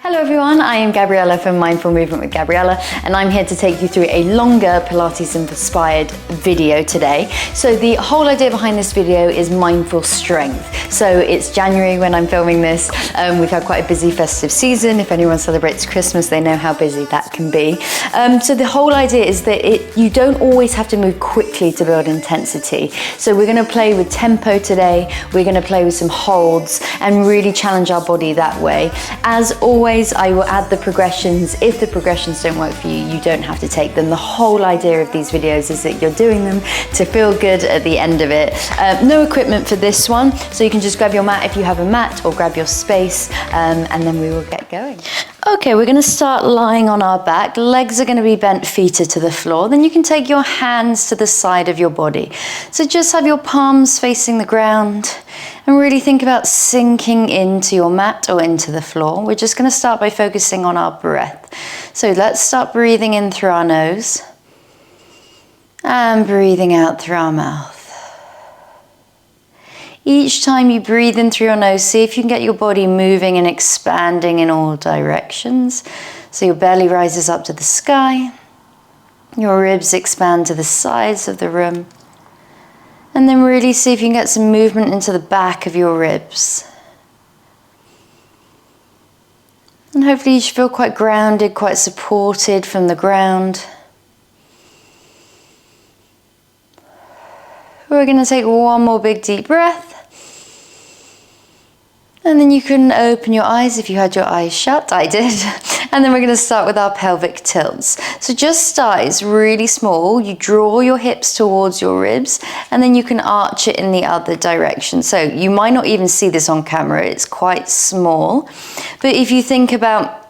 Hello everyone, I am Gabriella from Mindful Movement with Gabriella, and I'm here to take you through a longer Pilates-inspired video today. So the whole idea behind this video is mindful strength. So it's January when I'm filming this. We've had quite a busy festive season. If anyone celebrates Christmas, they know how busy that can be. So the whole idea is that you don't always have to move quickly to build intensity. So we're going to play with tempo today. We're going to play with some holds and really challenge our body that way. As always, I will add the progressions. If the progressions don't work for you, you don't have to take them. The whole idea of these videos is that you're doing them to feel good at the end of it. No equipment for this one, so you can just grab your mat if you have a mat, or grab your space, and then we will get going. Okay, we're going to start lying on our back. Legs are going to be bent, feet are to the floor. Then you can take your hands to the side of your body. So just have your palms facing the ground and really think about sinking into your mat or into the floor. We're just going to start by focusing on our breath. So let's start breathing in through our nose and breathing out through our mouth. Each time you breathe in through your nose, see if you can get your body moving and expanding in all directions. So your belly rises up to the sky, your ribs expand to the sides of the room, and then really see if you can get some movement into the back of your ribs. And hopefully you should feel quite grounded, quite supported from the ground. We're going to take one more big deep breath. And then you can open your eyes if you had your eyes shut. I did. And then we're going to start with our pelvic tilts. So just start, it's really small. You draw your hips towards your ribs, and then you can arch it in the other direction. So you might not even see this on camera. It's quite small. But if you think about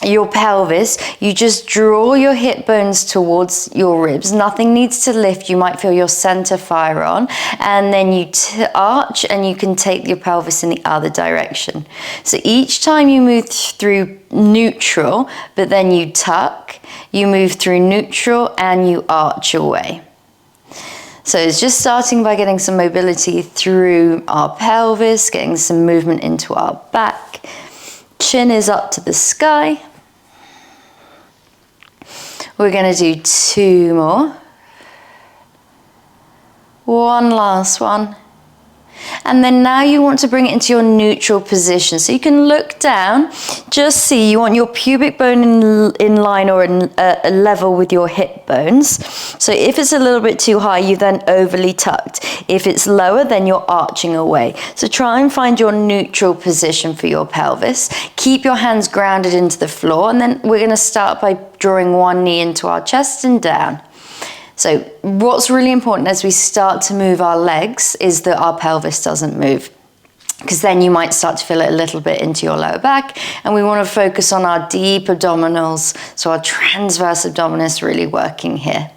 your pelvis, you just draw your hip bones towards your ribs. Nothing needs to lift. You might feel your center fire on, and then you arch, and you can take your pelvis in the other direction. So each time you move through neutral, but then you tuck, you move through neutral and you arch away. So it's just starting by getting some mobility through our pelvis, getting some movement into our back. Chin is up to the sky. We're going to do two more. One last one. And then now you want to bring it into your neutral position. So you can look down, just see, you want your pubic bone in line or in a level with your hip bones. So if it's a little bit too high, you then overly tucked. If it's lower, then you're arching away. So try and find your neutral position for your pelvis. Keep your hands grounded into the floor, and then we're going to start by drawing one knee into our chest and down. So what's really important as we start to move our legs is that our pelvis doesn't move, because then you might start to feel it a little bit into your lower back, and we want to focus on our deep abdominals, so our transverse abdominis really working here.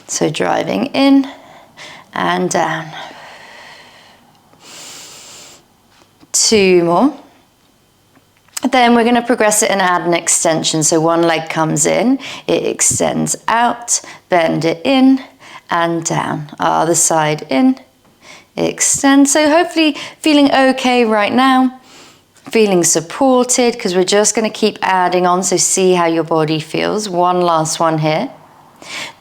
So driving in and down. Two more. Then we're going to progress it and add an extension. So one leg comes in, it extends out, bend it in and down. Other side in, extend. So hopefully feeling okay right now, feeling supported, because we're just going to keep adding on. So see how your body feels. One last one here.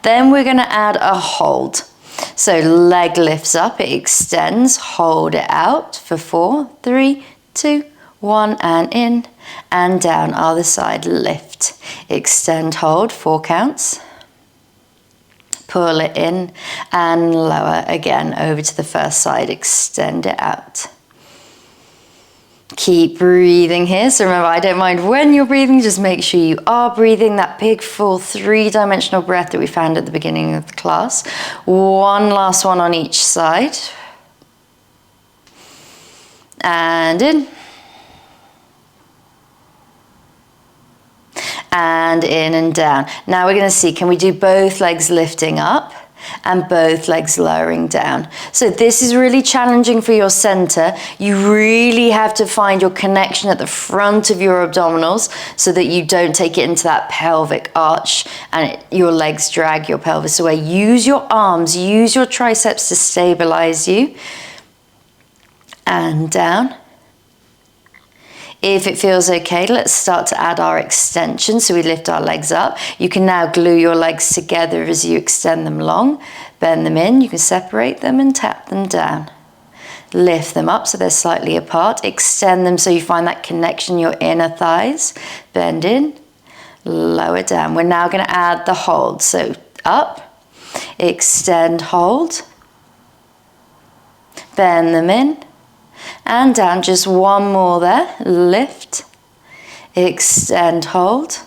Then we're going to add a hold. So leg lifts up, it extends, hold it out for 4, 3, 2, 1, and in and down. Other side, lift, extend, hold, 4 counts. Pull it in and lower again over to the first side, extend it out. Keep breathing here. So remember, I don't mind when you're breathing, just make sure you are breathing that big full 3-dimensional breath that we found at the beginning of the class. One last one on each side. And in. And in and down. Now we're going to see, can we do both legs lifting up and both legs lowering down? So this is really challenging for your center. You really have to find your connection at the front of your abdominals so that you don't take it into that pelvic arch and your legs drag your pelvis away. Use your arms, use your triceps to stabilize you. And down. If it feels okay, let's start to add our extension. So we lift our legs up. You can now glue your legs together as you extend them long. Bend them in. You can separate them and tap them down. Lift them up so they're slightly apart. Extend them so you find that connection in your inner thighs. Bend in, lower down. We're now going to add the hold. So up, extend, hold. Bend them in and down. Just one more there. Lift, extend, hold.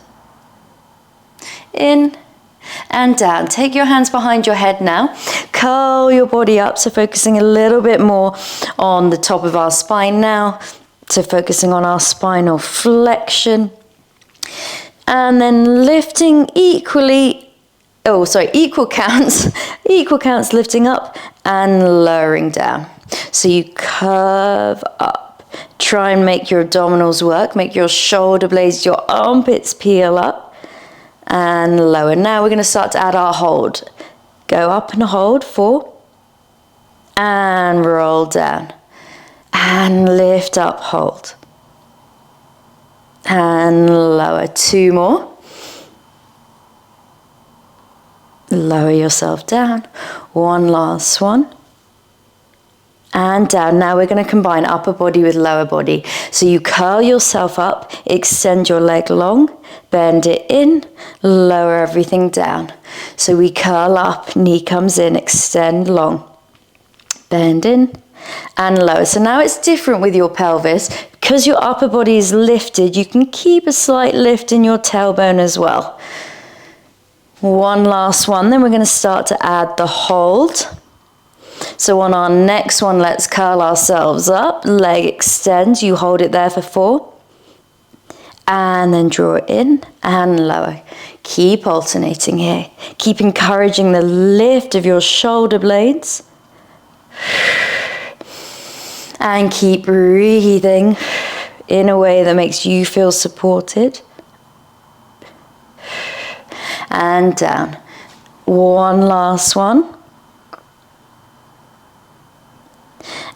In and down. Take your hands behind your head now. Curl your body up, so focusing a little bit more on the top of our spine now. So focusing on our spinal flexion. And then lifting equal counts. Equal counts, lifting up and lowering down. So you curve up. Try and make your abdominals work. Make your shoulder blades, your armpits peel up. And lower. Now we're going to start to add our hold. Go up and hold, 4. And roll down. And lift up, hold. And lower. 2 more. Lower yourself down. 1 last one. And down. Now we're going to combine upper body with lower body. So you curl yourself up, extend your leg long, bend it in, lower everything down. So we curl up, knee comes in, extend long, bend in and lower. So now it's different with your pelvis. Because your upper body is lifted, you can keep a slight lift in your tailbone as well. 1 last one, then we're going to start to add the hold. So on our next one, let's curl ourselves up, leg extends, you hold it there for 4, and then draw it in and lower. Keep alternating here. Keep encouraging the lift of your shoulder blades. And keep breathing in a way that makes you feel supported. And down. 1 last one.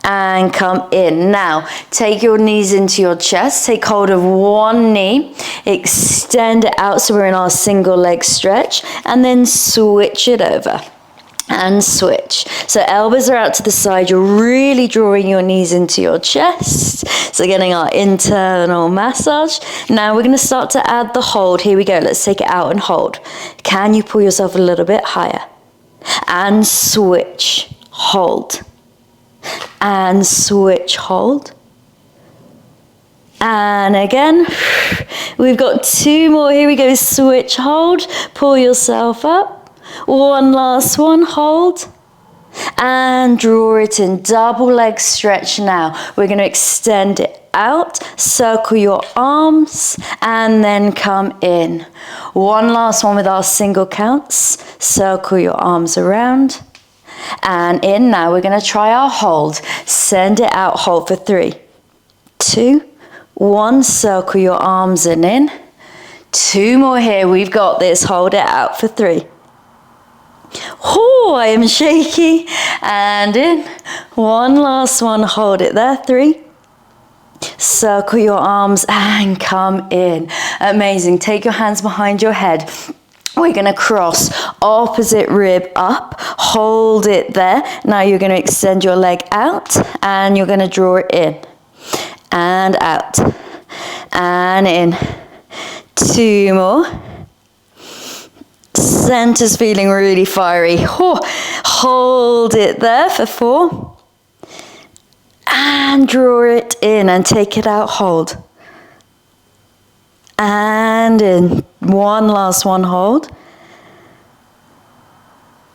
And come in. Now, take your knees into your chest. Take hold of one knee. Extend it out so we're in our single leg stretch. And then switch it over. And switch. So elbows are out to the side. You're really drawing your knees into your chest. So getting our internal massage. Now we're going to start to add the hold. Here we go. Let's take it out and hold. Can you pull yourself a little bit higher? And switch. Hold. And switch, hold. And again, we've got 2 more. Here we go. Switch, hold. Pull yourself up. 1 last one, hold. And draw it in. Double leg stretch now. We're going to extend it out. Circle your arms and then come in. 1 last one with our single counts. Circle your arms around. And in. Now we're going to try our hold. Send it out, hold for 3, 2, 1. Circle your arms and in. 2 more here. We've got this. Hold it out for 3. Oh, I am shaky. And in. 1 last one. Hold it there. 3. Circle your arms and come in. Amazing. Take your hands behind your head. We're going to cross opposite rib up, hold it there. Now you're going to extend your leg out and you're going to draw it in and out and in. 2 more. Center's feeling really fiery. Oh, hold it there for 4 and draw it in and take it out, hold. And in. 1 last one, hold.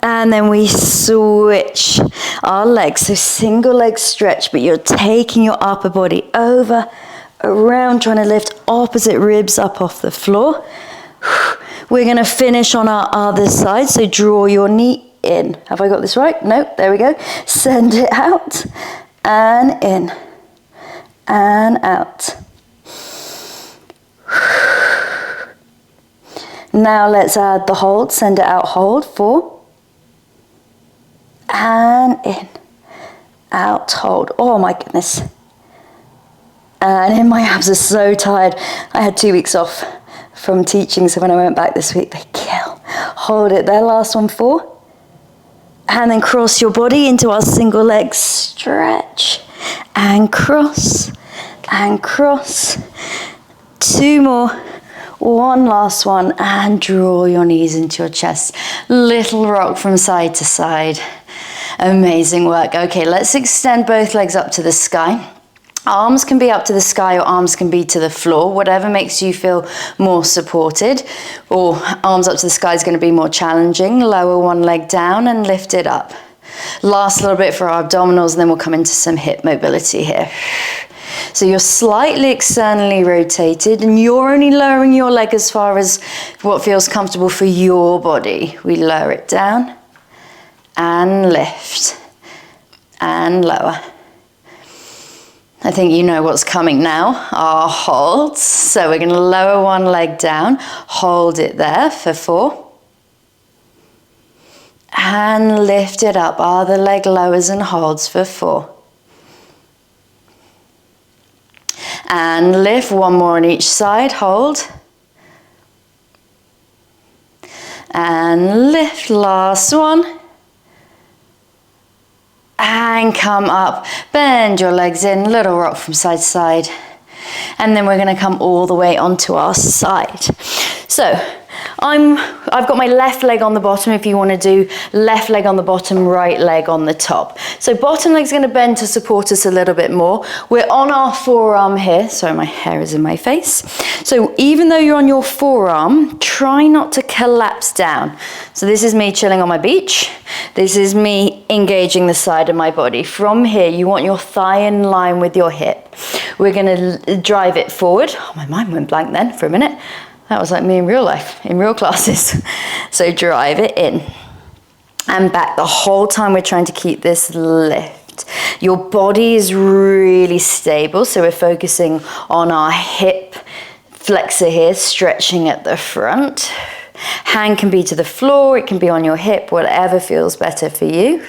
And then we switch our legs. So single leg stretch, but you're taking your upper body over, around, trying to lift opposite ribs up off the floor. We're going to finish on our other side. So draw your knee in. Have I got this right? No, there we go. Send it out and in and out. Now let's add the hold. Send it out, hold. 4 and in, out, hold. Oh my goodness. And my abs are so tired. I had 2 weeks off from teaching, so when I went back this week, they kill. Hold it there, last one, 4. And then cross your body into our single leg stretch. And cross, and cross. 2 more. 1 last one, and draw your knees into your chest. Little rock from side to side. Amazing work. Okay, let's extend both legs up to the sky. Arms can be up to the sky or arms can be to the floor, whatever makes you feel more supported. Or arms up to the sky is going to be more challenging. Lower one leg down and lift it up. Last little bit for our abdominals, and then we'll come into some hip mobility here. So you're slightly externally rotated and you're only lowering your leg as far as what feels comfortable for your body. We lower it down and lift and lower. I think you know what's coming now, our holds. So we're going to lower one leg down, hold it there for 4. And lift it up, other leg lowers and holds for 4. And lift, 1 more on each side, hold. And lift, last one. And come up, bend your legs in, little rock from side to side. And then we're going to come all the way onto our side. So I've got my left leg on the bottom if you want to do left leg on the bottom, right leg on the top. So bottom leg's going to bend to support us a little bit more. We're on our forearm here. Sorry, my hair is in my face. So even though you're on your forearm, try not to collapse down. So this is me chilling on my beach. This is me engaging the side of my body. From here, you want your thigh in line with your hip. We're going to drive it forward. Oh, my mind went blank then for a minute. That was like me in real life, in real classes. So drive it in and back. The whole time we're trying to keep this lift. Your body is really stable, so we're focusing on our hip flexor here, stretching at the front. Hand can be to the floor, it can be on your hip, whatever feels better for you.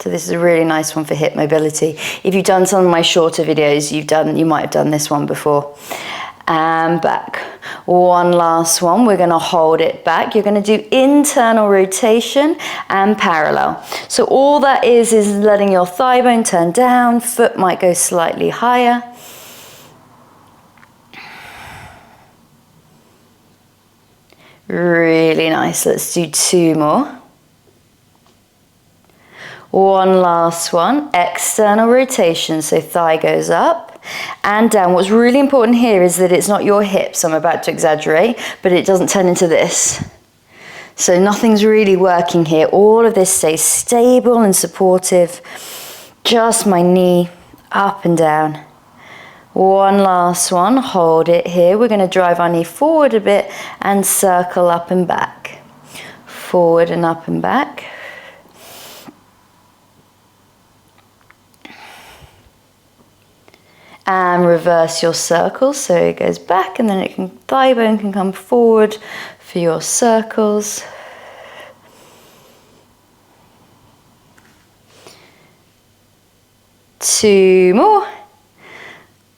So this is a really nice one for hip mobility. If you've done some of my shorter videos, you might have done this one before. And back. 1 last one. We're going to hold it back. You're going to do internal rotation and parallel. So all that is letting your thigh bone turn down. Foot might go slightly higher. Really nice. Let's do 2 more. 1 last one, external rotation, so thigh goes up and down. What's really important here is that it's not your hips, I'm about to exaggerate, but it doesn't turn into this. So nothing's really working here. All of this stays stable and supportive. Just my knee up and down. 1 last one, hold it here. We're going to drive our knee forward a bit and circle up and back. Forward and up and back. And reverse your circle, so it goes back and then thigh bone can come forward for your circles. Two more.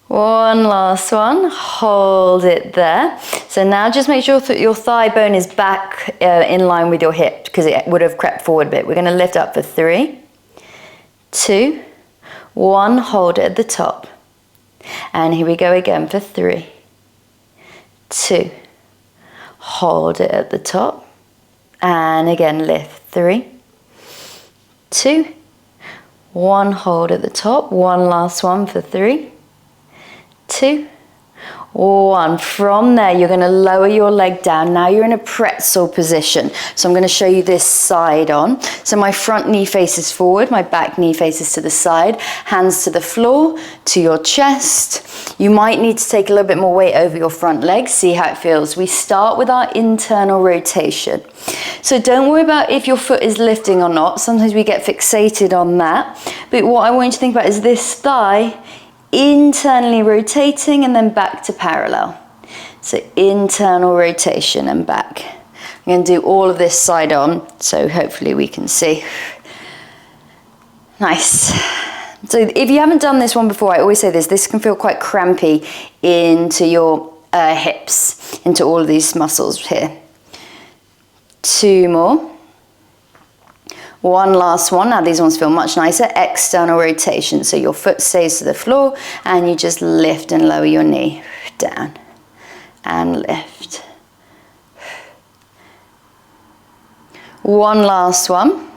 1 last one, hold it there. So now just make sure that your thigh bone is back in line with your hip because it would have crept forward a bit. We're going to lift up for 3, 2, 1, hold it at the top. And here we go again for 3, 2, hold it at the top, and again lift 3, 2, 1, hold at the top, 1 last one for 3, 2, 1. From there, you're going to lower your leg down. Now you're in a pretzel position. So I'm going to show you this side on. So my front knee faces forward, my back knee faces to the side, hands to the floor, to your chest. You might need to take a little bit more weight over your front leg, see how it feels. We start with our internal rotation. So don't worry about if your foot is lifting or not. Sometimes we get fixated on that. But what I want you to think about is this thigh internally rotating and then back to parallel. So internal rotation and back. I'm going to do all of this side on, so hopefully we can see. Nice. So if you haven't done this one before, I always say this can feel quite crampy into your hips, into all of these muscles here. 2 more. One last one. Now these ones feel much nicer. External rotation. So your foot stays to the floor and you just lift and lower your knee. Down and lift. One last one.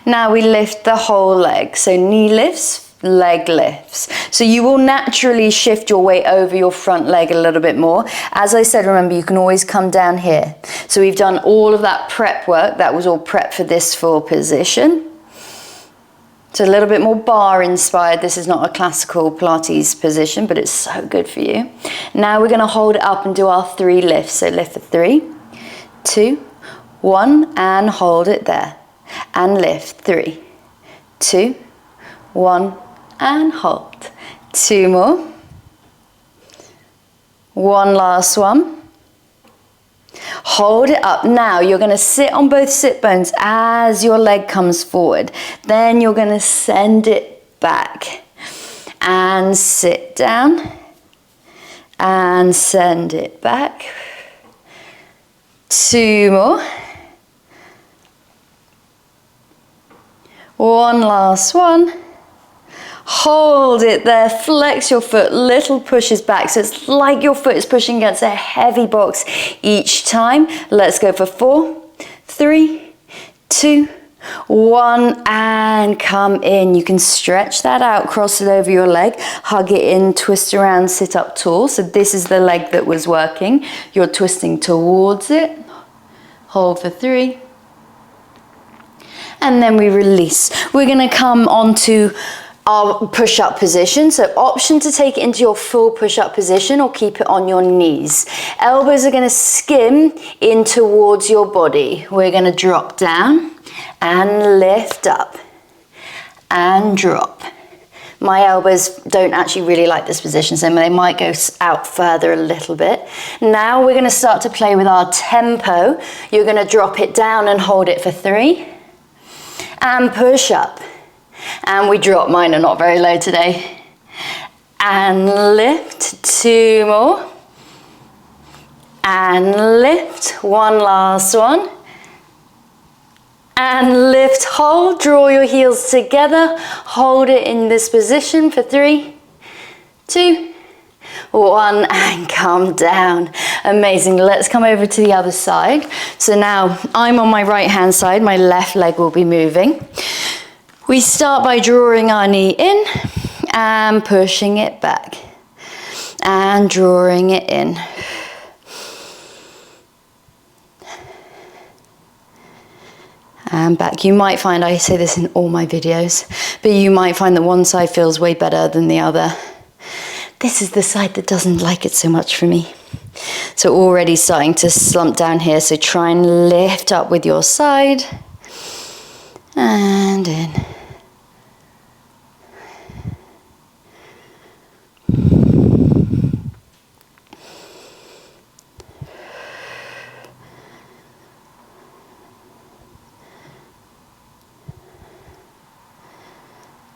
Now we lift the whole leg. So knee lifts, leg lifts. So you will naturally shift your weight over your front leg a little bit more. As I said, remember, you can always come down here. So we've done all of that prep work. That was all prep for this full position. So a little bit more barre inspired. This is not a classical Pilates position, but it's so good for you. Now we're going to hold it up and do our 3 lifts. So lift for 3, 2, 1, and hold it there. And lift. 3, 2, 1, and hold. 2 more. One last one. Hold it up. Now you're going to sit on both sit bones as your leg comes forward. Then you're going to send it back and sit down and send it back. 2 more. One last one. Hold it there, flex your foot, little pushes back. So it's like your foot is pushing against a heavy box each time. Let's go for 4, 3, 2, 1, and come in. You can stretch that out, cross it over your leg, hug it in, twist around, sit up tall. So this is the leg that was working. You're twisting towards it. Hold for 3. And then we release. We're gonna come onto our push-up position. So option to take it into your full push-up position or keep it on your knees. Elbows are gonna skim in towards your body. We're gonna drop down and lift up and drop. My elbows don't actually really like this position, so they might go out further a little bit. Now we're gonna start to play with our tempo. You're gonna drop it down and hold it for 3. And push up. And we drop. Mine are not very low today. And lift. 2 more. And lift. One last one. And lift, hold, draw your heels together. Hold it in this position for 3, 2, 1, and come down. Amazing. Let's come over to the other side. So now I'm on my right hand side, my left leg will be moving. We start by drawing our knee in and pushing it back and drawing it in. And back. You might find, I say this in all my videos, but you might find that one side feels way better than the other. This is the side that doesn't like it so much for me. So already starting to slump down here, so try and lift up with your side. And in.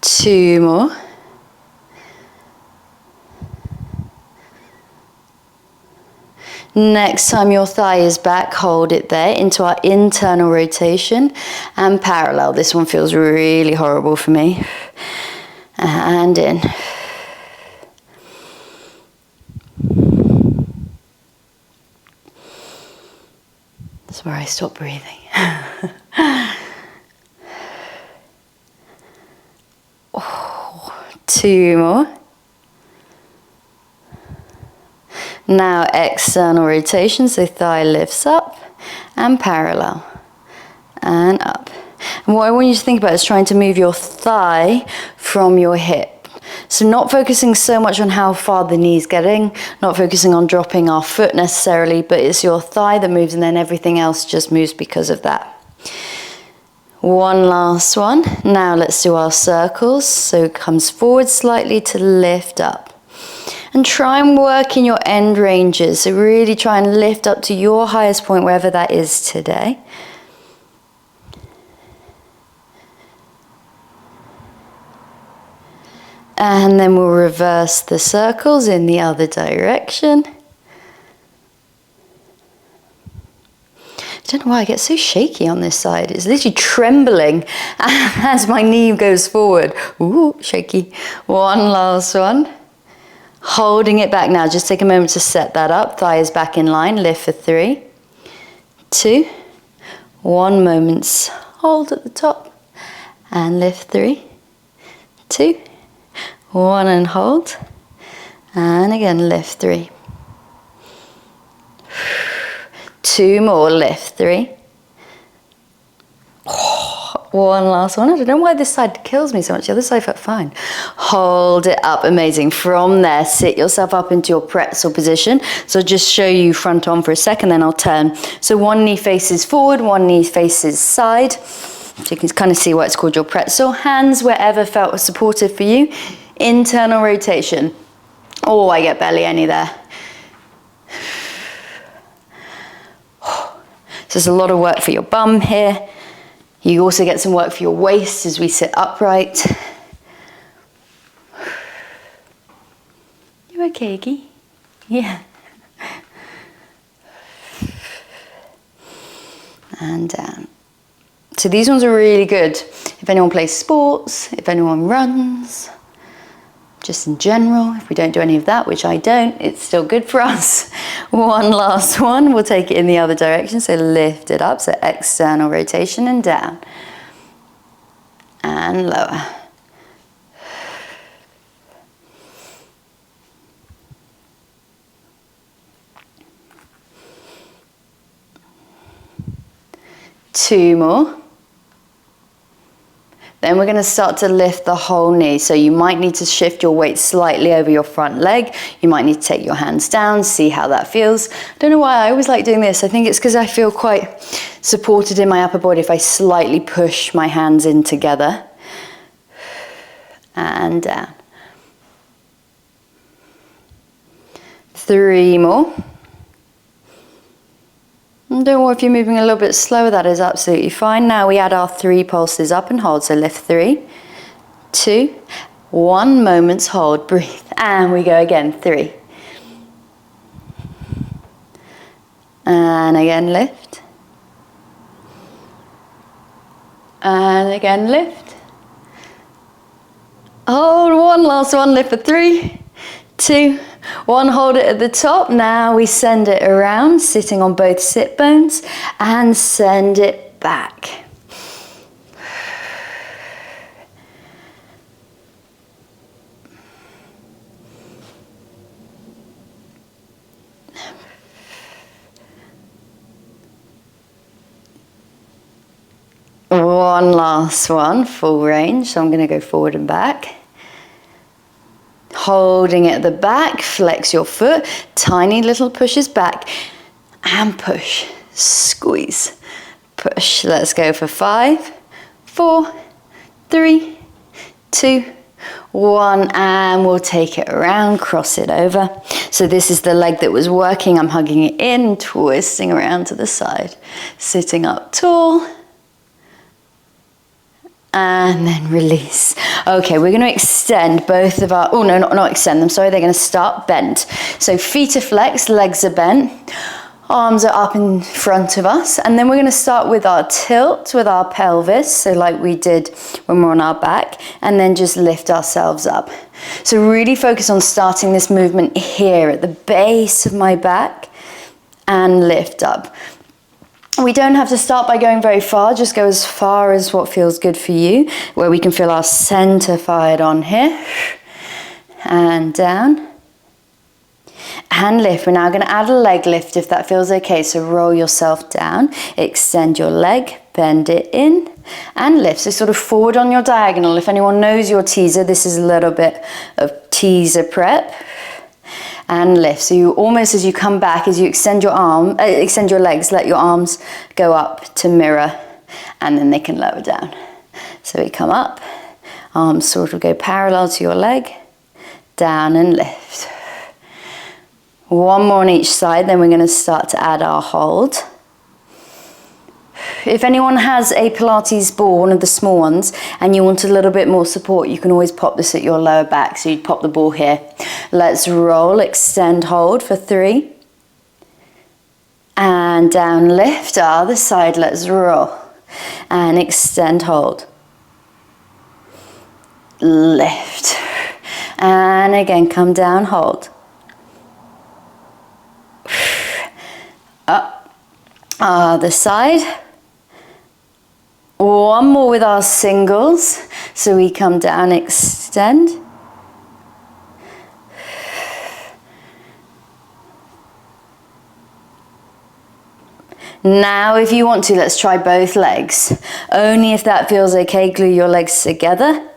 Two more. Next time your thigh is back, hold it there into our internal rotation and parallel. This one feels really horrible for me. And in. That's where I stop breathing. Oh, two more. Now external rotation, so thigh lifts up and parallel and up. And what I want you to think about is trying to move your thigh from your hip. So not focusing so much on how far the knee's getting, not focusing on dropping our foot necessarily, but it's your thigh that moves and then everything else just moves because of that. One last one. Now let's do our circles. So it comes forward slightly to lift up. And try and work in your end ranges. So really try and lift up to your highest point, wherever that is today. And then we'll reverse the circles in the other direction. I don't know why I get so shaky on this side. It's literally trembling as my knee goes forward. Ooh, shaky. One last one. Holding it back now. Just take a moment to set that up. Thighs back in line. Lift for 3, 2, 1. Moments. Hold at the top. And lift 3, 2, 1. And hold. And again, lift 3. 2 more, lift 3. One last one. I don't know why this side kills me so much. The other side felt fine. Hold it up, amazing. From there, sit yourself up into your pretzel position. So I'll just show you front on for a second, then I'll turn. So one knee faces forward, one knee faces side. So you can kind of see why it's called your pretzel. Hands wherever felt supportive for you. Internal rotation. Oh, I get barely any there. So there's a lot of work for your bum here. You also get some work for your waist as we sit upright. You okay, Iggy? Yeah. And down. So these ones are really good if anyone plays sports, if anyone runs, just in general. If we don't do any of that, which I don't, it's still good for us. One last one, we'll take it in the other direction. So lift it up, so external rotation and down. And lower. Two more. Then we're going to start to lift the whole knee. So you might need to shift your weight slightly over your front leg. You might need to take your hands down, see how that feels. I don't know why I always like doing this. I think it's because I feel quite supported in my upper body if I slightly push my hands in together. And down. 3 more. And don't worry if you're moving a little bit slower, that is absolutely fine. Now we add our 3 pulses up and hold. So lift 3, 2, 1. Moments, hold, breathe. And we go again, 3. And again, lift. And again, lift. Hold, one last one, lift for 3, 2, 1, hold it at the top. Now we send it around, sitting on both sit bones, and send it back. One last one, full range. So I'm going to go forward and back. Holding it at the back, flex your foot, tiny little pushes back, and push, squeeze, push. Let's go for 5, 4, 3, 2, 1, and we'll take it around, cross it over. So this is the leg that was working. I'm hugging it in, twisting around to the side, sitting up tall. And then release. Okay, we're going to extend both of our, oh no, not extend them, sorry, they're going to start bent. So feet are flexed, legs are bent, arms are up in front of us, and then we're going to start with our tilt with our pelvis, so like we did when we're on our back, and then just lift ourselves up. So really focus on starting this movement here at the base of my back, and lift up. We don't have to start by going very far, just go as far as what feels good for you, where we can feel our center fired on here. And down. And lift. We're now going to add a leg lift if that feels okay. So roll yourself down, extend your leg, bend it in, and lift. So sort of forward on your diagonal. If anyone knows your teaser, this is a little bit of teaser prep. And lift. So you almost, as you come back, as you extend your legs, let your arms go up to mirror, and then they can lower down. So we come up, arms sort of go parallel to your leg, down and lift. One more on each side, then we're going to start to add our hold. If anyone has a Pilates ball, one of the small ones, and you want a little bit more support, you can always pop this at your lower back. So you'd pop the ball here. Let's roll, extend, hold for 3. And down, lift, other side, let's roll. And extend, hold. Lift. And again, come down, hold. Up. Other side. One more with our singles. So we come down, extend. Now, if you want to, let's try both legs. Only if that feels okay, glue your legs together.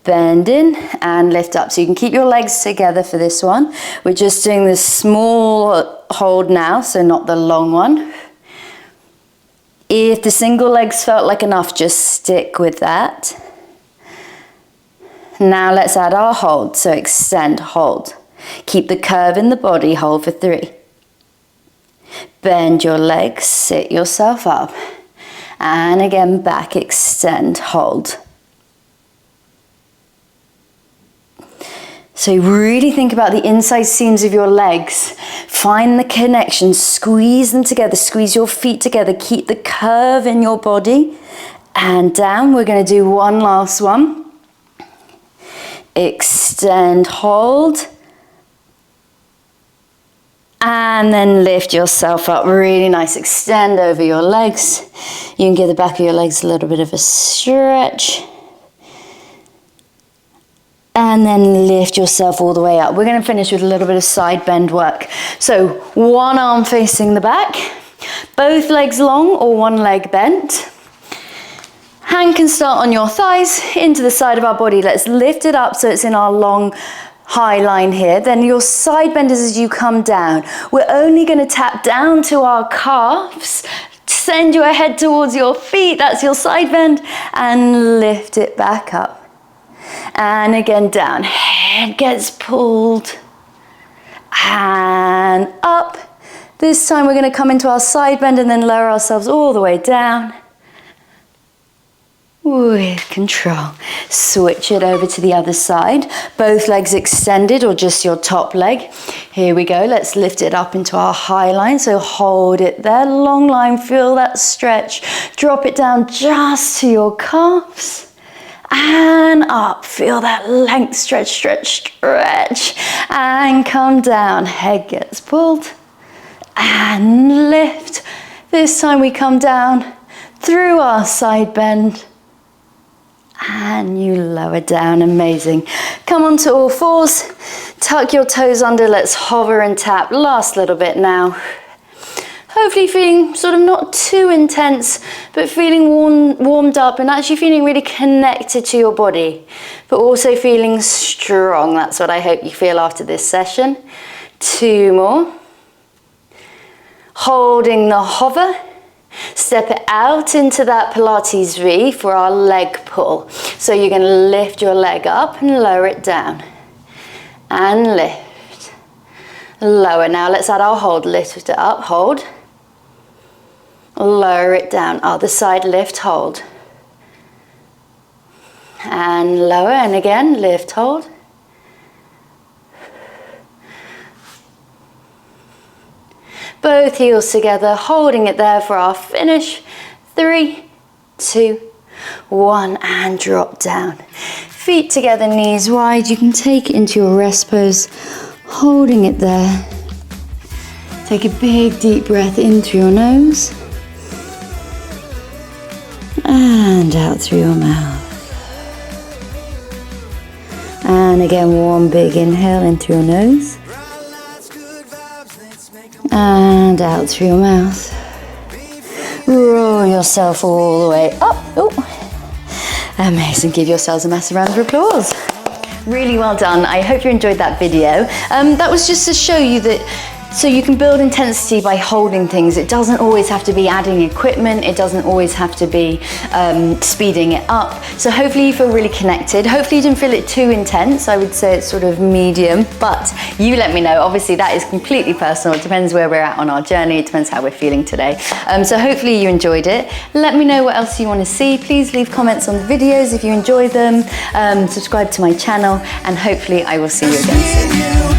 Bend in and lift up. So you can keep your legs together for this one. We're just doing this small hold now, so not the long one. If the single legs felt like enough, just stick with that. Now let's add our hold. So extend, hold. Keep the curve in the body, hold for 3. Bend your legs, sit yourself up. And again, back, extend, hold. So really think about the inside seams of your legs. Find the connection, squeeze them together, squeeze your feet together, keep the curve in your body. And down, we're going to do one last one. Extend, hold. And then lift yourself up, really nice. Extend over your legs. You can give the back of your legs a little bit of a stretch. And then lift yourself all the way up. We're going to finish with a little bit of side bend work. So one arm facing the back, both legs long or one leg bent. Hand can start on your thighs into the side of our body. Let's lift it up so it's in our long high line here. Then your side bend is as you come down. We're only going to tap down to our calves. Send your head towards your feet. That's your side bend. And lift it back up. And again down, head gets pulled and up. This time we're going to come into our side bend and then lower ourselves all the way down with control. Switch it over to the other side. Both legs extended or just your top leg. Here we go. Let's lift it up into our high line. So hold it there, long line, feel that stretch. Drop it down just to your calves. And up, feel that length, stretch, stretch, stretch. And come down, head gets pulled. And lift. This time we come down through our side bend. And you lower down, amazing. Come onto all fours, tuck your toes under, let's hover and tap. Last little bit now. Hopefully feeling sort of not too intense, but feeling warmed up and actually feeling really connected to your body, but also feeling strong. That's what I hope you feel after this session. 2 more. Holding the hover. Step it out into that Pilates V for our leg pull. So you're going to lift your leg up and lower it down. And lift. Lower. Now let's add our hold. Lift it up, hold. Lower it down. Other side, lift, hold. And lower, and again, lift, hold. Both heels together, holding it there for our finish. 3, 2, 1, and drop down. Feet together, knees wide. You can take it into your rest pose, holding it there. Take a big deep breath in through your nose. And out through your mouth. And again, one big inhale in through your nose. And out through your mouth. Roll yourself all the way up. Oh, amazing. Give yourselves a massive round of applause. Really well done. I hope you enjoyed that video. That was just to show you that So you can build intensity by holding things. It doesn't always have to be adding equipment. It doesn't always have to be speeding it up. So hopefully you feel really connected. Hopefully you didn't feel it too intense. I would say it's sort of medium, but you let me know. Obviously that is completely personal. It depends where we're at on our journey. It depends how we're feeling today. So hopefully you enjoyed it. Let me know what else you want to see. Please leave comments on the videos if you enjoy them. Subscribe to my channel, and hopefully I will see you again soon.